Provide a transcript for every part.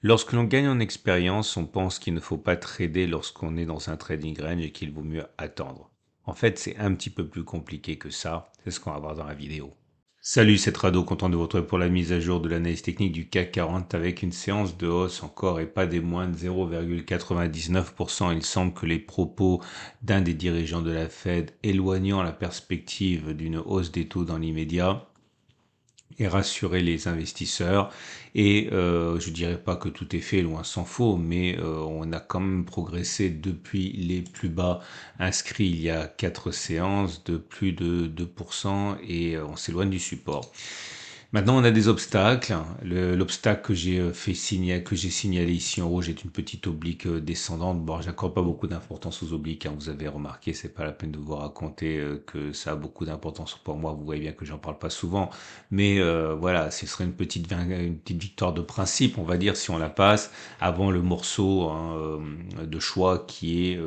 Lorsque l'on gagne en expérience, on pense qu'il ne faut pas trader lorsqu'on est dans un trading range et qu'il vaut mieux attendre. En fait, c'est un petit peu plus compliqué que ça. C'est ce qu'on va voir dans la vidéo. Salut, c'est Rado, content de vous retrouver pour la mise à jour de l'analyse technique du CAC 40 avec une séance de hausse encore et pas des moins de 0,99%. Il semble que les propos d'un des dirigeants de la Fed éloignant la perspective d'une hausse des taux dans l'immédiat et rassurer les investisseurs. Et je dirais pas que tout est fait, loin s'en faut, mais on a quand même progressé depuis les plus bas inscrits il y a 4 séances de plus de 2% et on s'éloigne du support. Maintenant, on a des obstacles. L'obstacle que j'ai signalé ici en rouge est une petite oblique descendante. Bon, j'accorde pas beaucoup d'importance aux obliques, hein, vous avez remarqué, c'est pas la peine de vous raconter que ça a beaucoup d'importance pour moi. Vous voyez bien que j'en parle pas souvent, mais voilà, ce serait une petite victoire de principe, on va dire, si on la passe avant le morceau hein, de choix qui est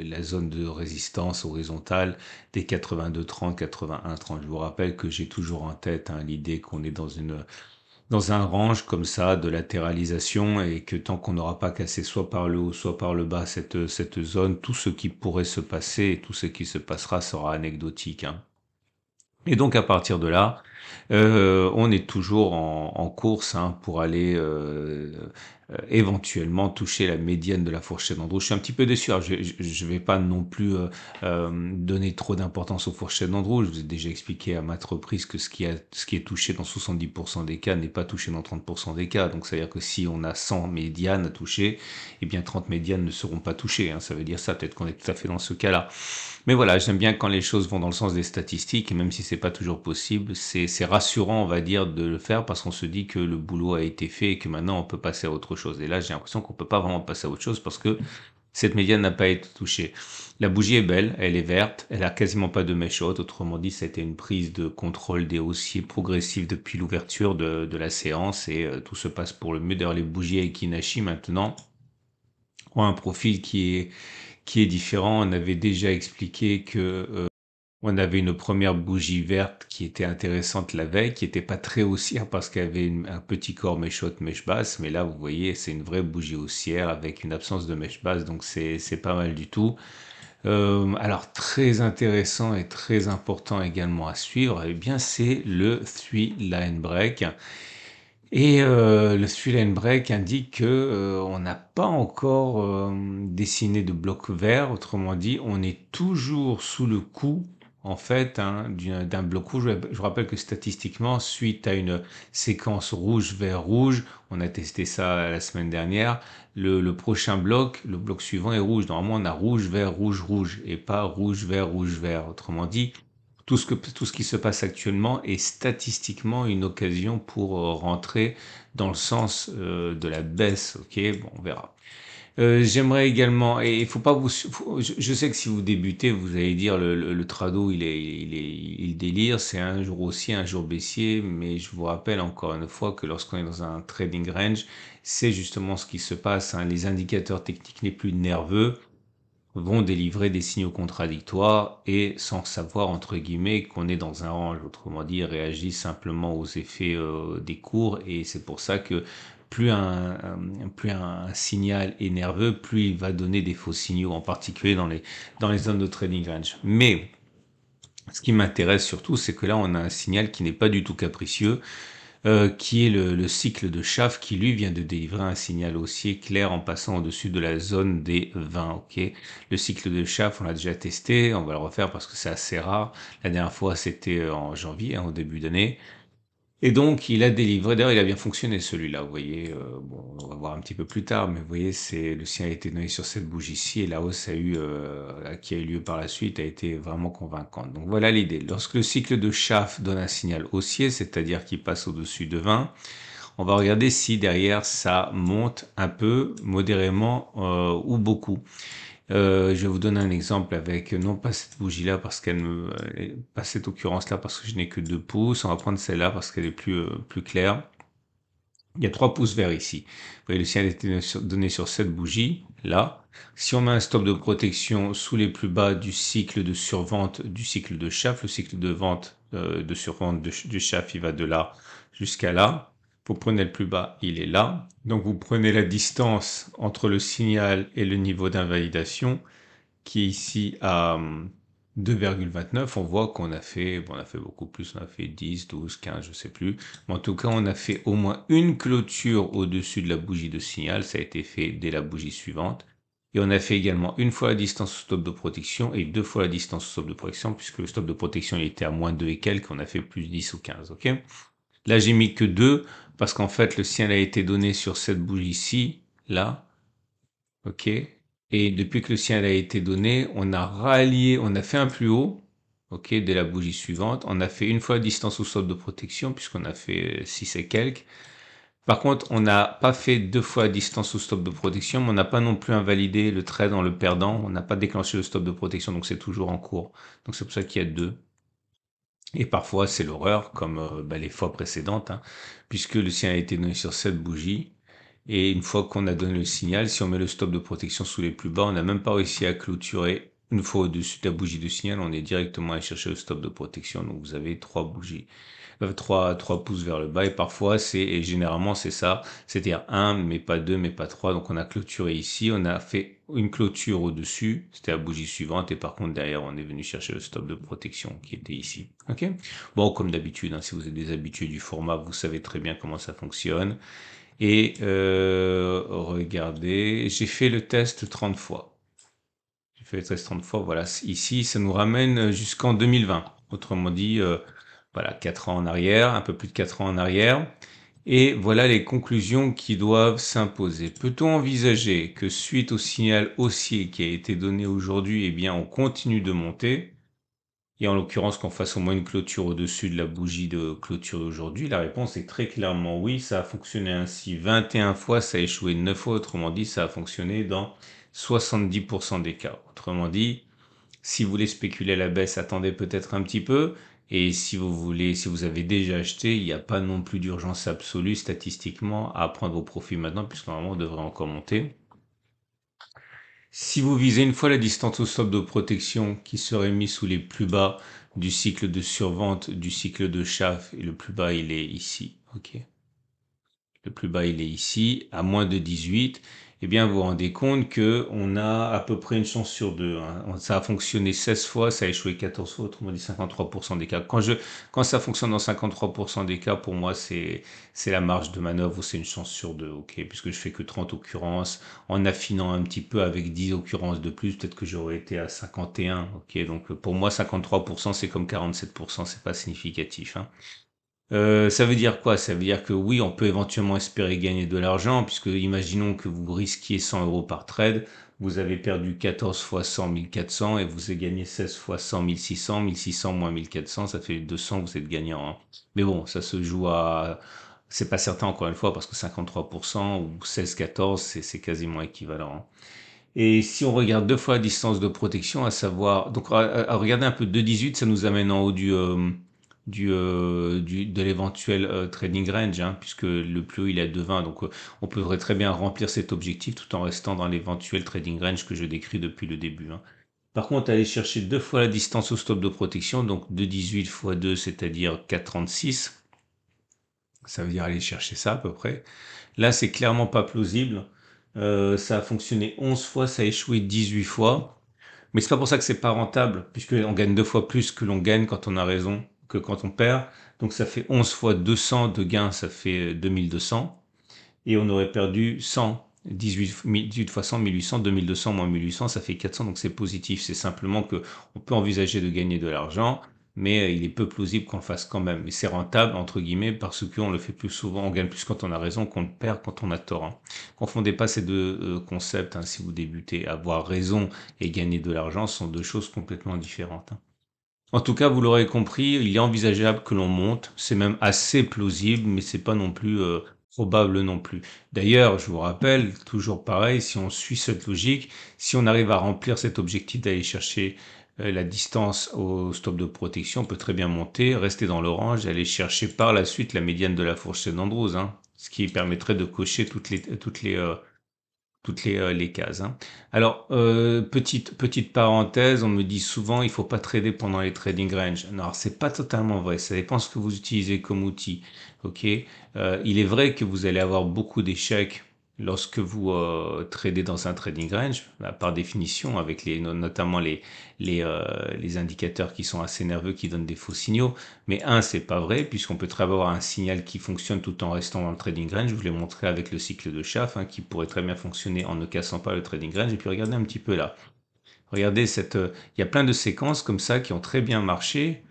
la zone de résistance horizontale des 82-30, 81-30. Je vous rappelle que j'ai toujours en tête hein, l'idée qu'on est dans un range comme ça de latéralisation et que tant qu'on n'aura pas cassé soit par le haut, soit par le bas cette zone, tout ce qui pourrait se passer et tout ce qui se passera sera anecdotique, hein. Et donc à partir de là, on est toujours en course hein, pour aller éventuellement toucher la médiane de la fourchette d'Andrew. Je suis un petit peu déçu. Alors, je vais pas non plus donner trop d'importance aux fourchettes d'Andrew. Je vous ai déjà expliqué à maintes reprises que ce qui est touché dans 70% des cas n'est pas touché dans 30% des cas. Donc, c'est-à-dire que si on a 100 médianes à toucher, eh bien 30 médianes ne seront pas touchées, hein. Ça veut dire ça. Peut-être qu'on est tout à fait dans ce cas-là. Mais voilà, j'aime bien quand les choses vont dans le sens des statistiques, et même si c'est pas toujours possible, c'est rassurant, on va dire, de le faire parce qu'on se dit que le boulot a été fait et que maintenant on peut passer à autre chose. Et là, j'ai l'impression qu'on peut pas vraiment passer à autre chose parce que cette médiane n'a pas été touchée. La bougie est belle, elle est verte, elle a quasiment pas de mèche haute. Autrement dit, ça a été une prise de contrôle des haussiers progressive depuis l'ouverture de la séance et tout se passe pour le mieux. D'ailleurs, les bougies Ekinashi maintenant ont un profil qui est différent. On avait déjà expliqué que on avait une première bougie verte qui était intéressante la veille, qui était pas très haussière parce qu'elle avait un petit corps mèche haute, mèche basse. Mais là, vous voyez, c'est une vraie bougie haussière avec une absence de mèche basse, donc c'est pas mal du tout. Alors très intéressant et très important également à suivre, eh bien c'est le three line break. Et le three line break indique que on n'a pas encore dessiné de bloc vert. Autrement dit, on est toujours sous le coup en fait hein, d'un bloc rouge. Je vous rappelle que statistiquement, suite à une séquence rouge vert rouge, on a testé ça la semaine dernière. Le prochain bloc, le bloc suivant est rouge. Normalement, on a rouge vert rouge rouge et pas rouge vert rouge vert. Autrement dit, tout ce qui se passe actuellement est statistiquement une occasion pour rentrer dans le sens de la baisse. Ok, bon, on verra. J'aimerais également, et il faut pas je sais que si vous débutez, vous allez dire le trado, il délire, c'est un jour haussier, un jour baissier, mais je vous rappelle encore une fois que lorsqu'on est dans un trading range, c'est justement ce qui se passe, hein. Les indicateurs techniques les plus nerveux vont délivrer des signaux contradictoires et sans savoir entre guillemets qu'on est dans un range. Autrement dit, ils réagissent simplement aux effets des cours et c'est pour ça que plus un signal est nerveux, plus il va donner des faux signaux, en particulier dans les zones de trading range. Mais ce qui m'intéresse surtout, c'est que là, on a un signal qui n'est pas du tout capricieux, qui est le cycle de Schaff qui lui vient de délivrer un signal haussier clair en passant au-dessus de la zone des 20. Ok, le cycle de Schaff, on l'a déjà testé, on va le refaire parce que c'est assez rare. La dernière fois, c'était en janvier, hein, au début d'année. Et donc, il a délivré, d'ailleurs, il a bien fonctionné celui-là, vous voyez, bon, on va voir un petit peu plus tard, mais vous voyez, le sien a été donné sur cette bougie-ci, et la hausse qui a eu lieu par la suite a été vraiment convaincante. Donc voilà l'idée. Lorsque le cycle de Schaff donne un signal haussier, c'est-à-dire qu'il passe au-dessus de 20, on va regarder si derrière ça monte un peu, modérément ou beaucoup. Je vais vous donner un exemple avec, non pas cette bougie-là, pas cette occurrence-là, parce que je n'ai que 2 pouces. On va prendre celle-là parce qu'elle est plus claire. Il y a 3 pouces verts ici. Vous voyez, le signal a été donné sur cette bougie, là. Si on met un stop de protection sous les plus bas du cycle de survente du cycle de Schaff, le cycle de vente, de survente du Schaff, il va de là jusqu'à là. Vous prenez le plus bas, il est là. Donc vous prenez la distance entre le signal et le niveau d'invalidation qui est ici à 2,29. On voit qu'on a fait, bon, on a fait beaucoup plus, on a fait 10, 12, 15, je sais plus. Mais en tout cas, on a fait au moins une clôture au-dessus de la bougie de signal. Ça a été fait dès la bougie suivante. Et on a fait également une fois la distance au stop de protection et deux fois la distance au stop de protection, puisque le stop de protection il était à moins 2 et quelques, on a fait plus 10 ou 15, ok? Là, j'ai mis que 2 parce qu'en fait, le signal a été donné sur cette bougie-ci, là, ok? Et depuis que le signal a été donné, on a rallié, on a fait un plus haut, ok, dès la bougie suivante. On a fait une fois la distance au stop de protection, puisqu'on a fait 6 et quelques. Par contre, on n'a pas fait deux fois la distance au stop de protection, mais on n'a pas non plus invalidé le trade dans le perdant. On n'a pas déclenché le stop de protection, donc c'est toujours en cours. Donc c'est pour ça qu'il y a deux. Et parfois, c'est l'horreur, comme les fois précédentes, hein, puisque le signal a été donné sur cette bougie. Et une fois qu'on a donné le signal, si on met le stop de protection sous les plus bas, on n'a même pas réussi à clôturer. Une fois au-dessus de la bougie de signal, on est directement allé chercher le stop de protection. Donc vous avez trois bougies, trois pouces vers le bas. Et parfois, et généralement c'est ça, c'est-à-dire un, mais pas deux, mais pas trois. Donc on a clôturé ici, on a fait une clôture au-dessus, c'était la bougie suivante. Et par contre derrière, on est venu chercher le stop de protection qui était ici. Ok. Bon, comme d'habitude, hein, si vous êtes des habitués du format, vous savez très bien comment ça fonctionne. Et regardez, j'ai fait le test 30 fois. J'ai fait le test 30 fois, voilà. Ici, ça nous ramène jusqu'en 2020. Autrement dit, voilà, 4 ans en arrière, un peu plus de 4 ans en arrière. Et voilà les conclusions qui doivent s'imposer. Peut-on envisager que suite au signal haussier qui a été donné aujourd'hui, eh bien, on continue de monter? Et en l'occurrence, qu'on fasse au moins une clôture au-dessus de la bougie de clôture d'aujourd'hui, la réponse est très clairement oui. Ça a fonctionné ainsi 21 fois, ça a échoué 9 fois. Autrement dit, ça a fonctionné dans 70% des cas. Autrement dit, si vous voulez spéculer à la baisse, attendez peut-être un petit peu. Et si vous voulez, si vous avez déjà acheté, il n'y a pas non plus d'urgence absolue statistiquement à prendre vos profits maintenant, puisque normalement on devrait encore monter. Si vous visez une fois la distance au stop de protection qui serait mis sous les plus bas du cycle de survente du cycle de chaff, et le plus bas il est ici, ok. Le plus bas il est ici, à moins de 18, eh bien vous vous rendez compte que on a à peu près une chance sur deux, hein. Ça a fonctionné 16 fois, ça a échoué 14 fois, autrement dit 53% des cas. Quand ça fonctionne dans 53% des cas, pour moi c'est la marge de manœuvre ou c'est une chance sur deux, ok, puisque je fais que 30 occurrences, en affinant un petit peu avec 10 occurrences de plus, peut-être que j'aurais été à 51, ok, donc pour moi 53% c'est comme 47%, c'est pas significatif, hein. Ça veut dire quoi? Ça veut dire que oui, on peut éventuellement espérer gagner de l'argent, puisque imaginons que vous risquiez 100 euros par trade, vous avez perdu 14 fois 100, 1400, et vous avez gagné 16 fois 100, 1600, 1600 moins 1400, ça fait 200, vous êtes gagnant, hein. Mais bon, ça se joue à... C'est pas certain encore une fois, parce que 53% ou 16, 14, c'est quasiment équivalent, hein. Et si on regarde deux fois la distance de protection, à savoir, donc à regarder un peu 2,18, ça nous amène en haut de l'éventuel trading range, hein, puisque le plus haut il est à 2,20, donc on pourrait très bien remplir cet objectif tout en restant dans l'éventuel trading range que je décris depuis le début, hein. Par contre, aller chercher deux fois la distance au stop de protection, donc 2,18 fois 2, c'est-à-dire 4,36, ça veut dire aller chercher ça à peu près. Là, c'est clairement pas plausible. Ça a fonctionné 11 fois, ça a échoué 18 fois. Mais c'est pas pour ça que c'est pas rentable, puisqu'on gagne deux fois plus que l'on gagne quand on a raison que quand on perd. Donc ça fait 11 fois 200 de gains, ça fait 2200. Et on aurait perdu 100. 18 fois 100, 1800, 2200 moins 1800, ça fait 400, donc c'est positif. C'est simplement que on peut envisager de gagner de l'argent, mais il est peu plausible qu'on le fasse quand même. Mais c'est rentable, entre guillemets, parce qu'on le fait plus souvent, on gagne plus quand on a raison qu'on le perd quand on a tort, hein. Confondez pas ces deux concepts, hein, si vous débutez. Avoir raison et gagner de l'argent sont deux choses complètement différentes, hein. En tout cas, vous l'aurez compris, il est envisageable que l'on monte. C'est même assez plausible, mais c'est pas non plus probable non plus. D'ailleurs, je vous rappelle, toujours pareil, si on suit cette logique, si on arrive à remplir cet objectif d'aller chercher la distance au stop de protection, on peut très bien monter, rester dans l'orange et aller chercher par la suite la médiane de la fourchette d'Andrews, hein, ce qui permettrait de cocher toutes les les cases, hein. Alors, petite parenthèse, on me dit souvent, il faut pas trader pendant les trading range. Alors, c'est pas totalement vrai. Ça dépend ce que vous utilisez comme outil. Ok. Il est vrai que vous allez avoir beaucoup d'échecs lorsque vous tradez dans un trading range, bah, par définition, avec notamment les indicateurs qui sont assez nerveux, qui donnent des faux signaux. Mais c'est pas vrai, puisqu'on peut très bien avoir un signal qui fonctionne tout en restant dans le trading range. Je vous l'ai montré avec le cycle de Schaff, hein, qui pourrait très bien fonctionner en ne cassant pas le trading range. Et puis regardez un petit peu là. Regardez il y a plein de séquences comme ça qui ont très bien marché.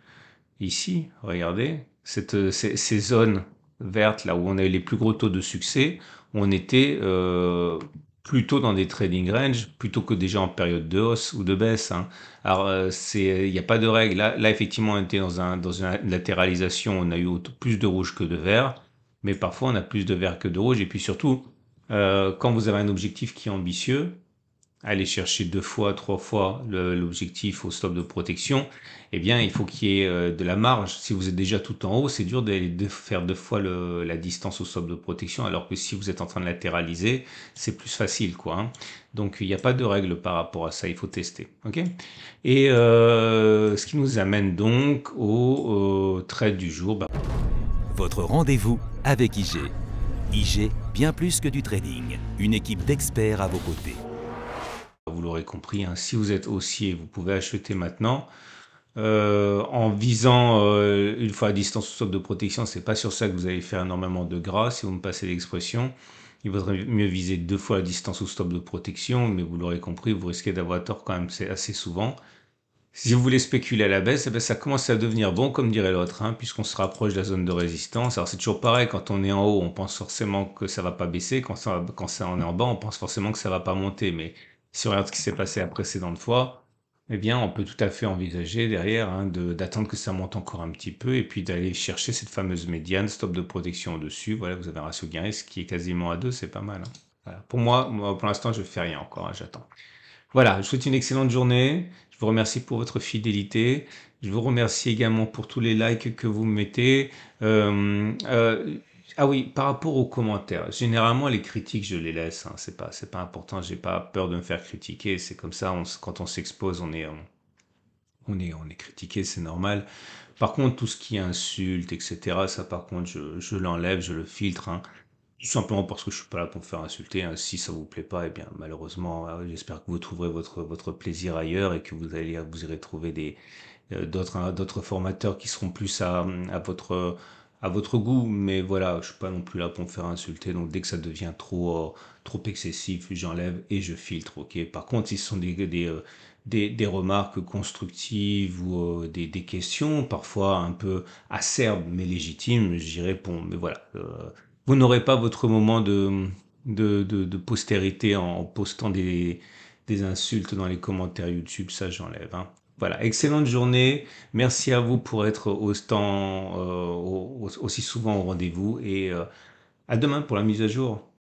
Ici, regardez, ces zones vertes là où on a eu les plus gros taux de succès, on était plutôt dans des trading range plutôt que déjà en période de hausse ou de baisse, hein. Alors, il n'y a pas de règle. Là, effectivement, on était dans une latéralisation, on a eu plus de rouge que de vert, mais parfois on a plus de vert que de rouge. Et puis surtout, quand vous avez un objectif qui est ambitieux, aller chercher 2 fois, 3 fois l'objectif au stop de protection, eh bien, il faut qu'il y ait de la marge. Si vous êtes déjà tout en haut, c'est dur de faire 2 fois la distance au stop de protection, alors que si vous êtes en train de latéraliser, c'est plus facile, quoi, hein. Donc, il n'y a pas de règle par rapport à ça, il faut tester. Ok. Et ce qui nous amène donc au trade du jour. Votre rendez-vous avec IG. IG, bien plus que du trading. Une équipe d'experts à vos côtés. Vous l'aurez compris, hein, si vous êtes haussier, vous pouvez acheter maintenant. En visant une fois à distance au stop de protection, c'est pas sur ça que vous allez faire énormément de gras, si vous me passez l'expression. Il vaudrait mieux viser 2 fois la distance au stop de protection, mais vous l'aurez compris, vous risquez d'avoir tort quand même, c'est assez souvent. Si vous voulez spéculer à la baisse, eh ben, ça commence à devenir bon, comme dirait l'autre, hein, puisqu'on se rapproche de la zone de résistance. Alors c'est toujours pareil, quand on est en haut, on pense forcément que ça va pas baisser. Quand on est en bas, on pense forcément que ça va pas monter. Mais si on regarde ce qui s'est passé la précédente fois, eh bien, on peut tout à fait envisager derrière, hein, d'attendre que ça monte encore un petit peu et puis d'aller chercher cette fameuse médiane, stop de protection au-dessus. Voilà, vous avez un ratio gain-risque qui est quasiment à 2, c'est pas mal, hein. Voilà. Moi, pour l'instant, je fais rien encore, hein, j'attends. Voilà, je vous souhaite une excellente journée. Je vous remercie pour votre fidélité. Je vous remercie également pour tous les likes que vous mettez. Euh, euh, ah oui, par rapport aux commentaires, généralement les critiques, je les laisse, hein, c'est pas important. J'ai pas peur de me faire critiquer. C'est comme ça. Quand on s'expose, on est critiqué, c'est normal. Par contre, tout ce qui est insulte, etc., ça, par contre, je l'enlève, je le filtre, hein. Tout simplement parce que je suis pas là pour me faire insulter, hein. Si ça vous plaît pas, eh bien malheureusement, j'espère que vous trouverez votre plaisir ailleurs et que vous irez trouver d'autres formateurs qui seront plus à votre goût. Mais voilà, je suis pas non plus là pour me faire insulter. Donc dès que ça devient trop excessif, j'enlève et je filtre. Ok. Par contre, si ce sont des remarques constructives ou des questions, parfois un peu acerbes mais légitimes, j'y réponds. Mais voilà. Vous n'aurez pas votre moment de postérité en postant des insultes dans les commentaires YouTube, ça j'enlève, hein. Voilà, excellente journée. Merci à vous pour être aussi souvent au rendez-vous et à demain pour la mise à jour.